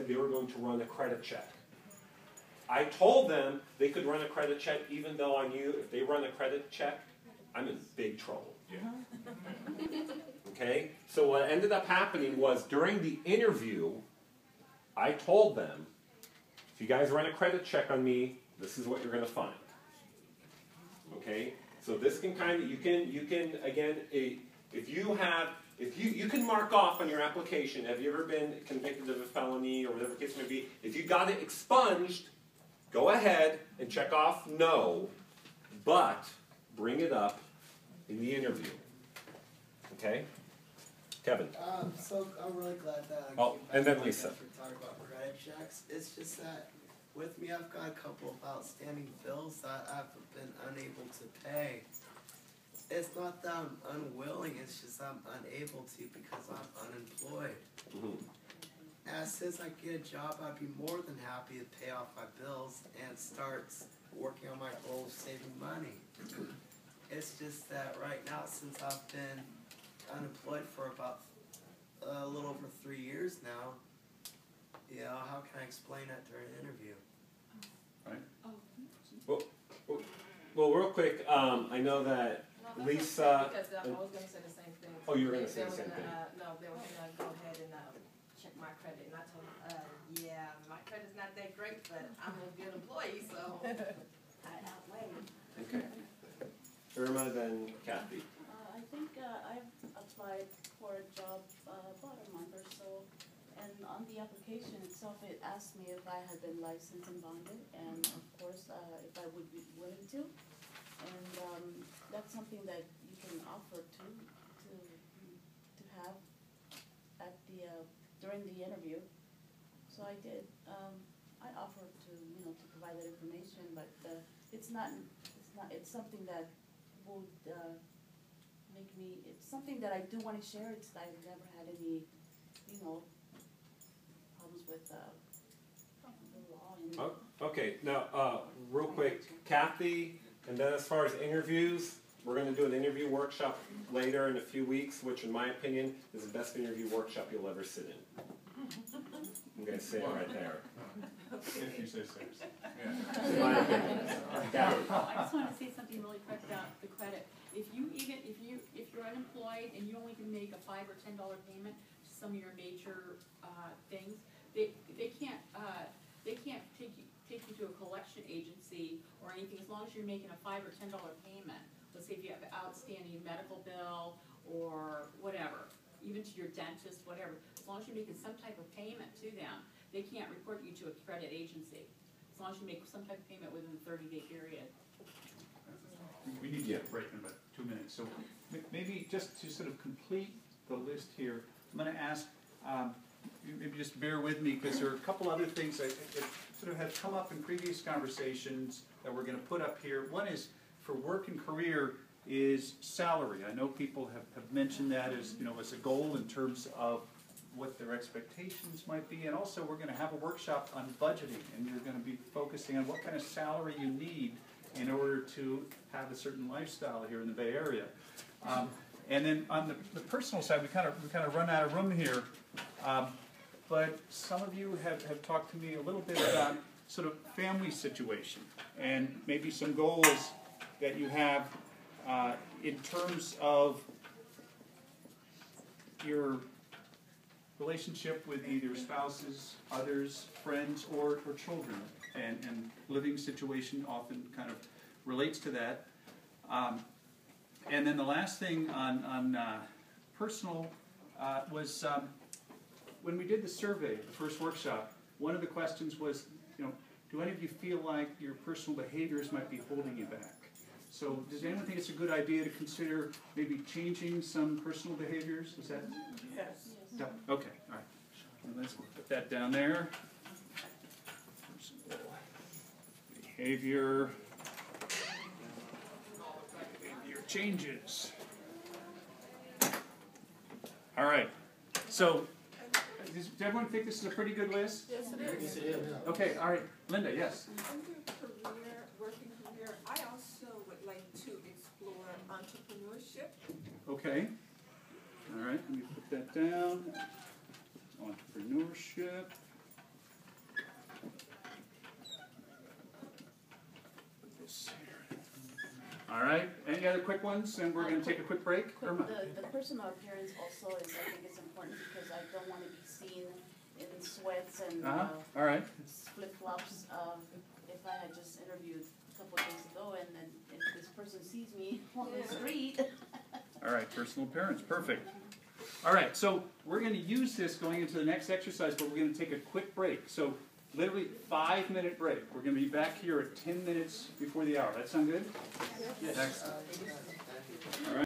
said they were going to run a credit check. I told them they could run a credit check even though I knew if they run a credit check, I'm in big trouble. Yeah. Okay? So what ended up happening was during the interview, I told them, if you guys run a credit check on me, this is what you're going to find. Okay? So this can kind of, you can again, if you can mark off on your application, have you ever been convicted of a felony or whatever the case may be, if you got it expunged, go ahead and check off no, but bring it up in the interview. Okay? Kevin. So I'm really glad that and then Lisa. For talking about credit checks. It's just that with me, I've got a couple of outstanding bills that I've been unable to pay. It's not that I'm unwilling, it's just I'm unable to because I'm unemployed. And since I get a job, I'd be more than happy to pay off my bills and start working on my goal of saving money. It's just that right now, since I've been unemployed for about a little over 3 years now, you know, how can I explain that during an interview? Right. Well, real quick, I know that Lisa. Because I was going to say the same thing. Oh, you were going to say the same thing. No, they were going to go ahead and check my credit, and I told them, yeah, my credit's not that great, but I'm a good employee, so I outweigh. Okay. Irma, then Kathy. I think I've applied for a job about a month or so, and on the application itself, it asked me if I had been licensed and bonded, and of course, if I would be willing to. And that's something that you can offer to have at the during the interview. So I did. I offered to to provide that information, but it's something that would make me. It's something that I do want to share. It's I've never had any problems with the law. Okay. Now, real quick, Kathy. And then as far as interviews, we're going to do an interview workshop later in a few weeks, which in my opinion is the best interview workshop you'll ever sit in. I'm going to say it right there. If you say so. In my opinion. I just want to say something really quick about the credit. If you're unemployed and you only can make a $5 or $10 payment to some of your major things, they can't take you to a collection agency or anything as long as you're making a $5 or $10 payment. Let's say if you have an outstanding medical bill or whatever, even to your dentist, whatever. As long as you're making some type of payment to them, they can't report you to a credit agency. As long as you make some type of payment within the 30-day period. We need to get a break in about 2 minutes. So maybe just to sort of complete the list here, I'm going to ask, maybe just bear with me because there are a couple other things that sort of have come up in previous conversations that we're going to put up here. One is for work and career is salary. I know people have mentioned that as as a goal in terms of what their expectations might be, and also we're going to have a workshop on budgeting, and you're going to be focusing on what kind of salary you need in order to have a certain lifestyle here in the Bay Area. And then on the personal side, we kind of run out of room here. But some of you have talked to me a little bit about sort of family situation and maybe some goals that you have in terms of your relationship with either spouses, others, friends, or children. And living situation often kind of relates to that. And then the last thing on personal was when we did the survey, the first workshop, one of the questions was, do any of you feel like your personal behaviors might be holding you back? So does anyone think it's a good idea to consider maybe changing some personal behaviors? Is that? Yes. Yeah. Okay, all right. Well, let's put that down there. Personal behavior changes. All right. So, does everyone think this is a pretty good list? Yes, it is. Okay, all right. Linda, yes? Under working career, I also would like to explore entrepreneurship. Okay. All right, let me put that down. Entrepreneurship. All right, any other quick ones, and we're gonna take a quick break? Irma? The personal appearance also is, I think it's important because I don't wanna be seen in sweats and, All right, flip-flops. If I had just interviewed a couple of days ago and then if this person sees me on the street. all right, personal appearance, perfect. All right, so we're gonna use this going into the next exercise, but we're gonna take a quick break. So literally 5-minute break. We're gonna be back here at 10 minutes before the hour. That sound good? Yes. Excellent. All right.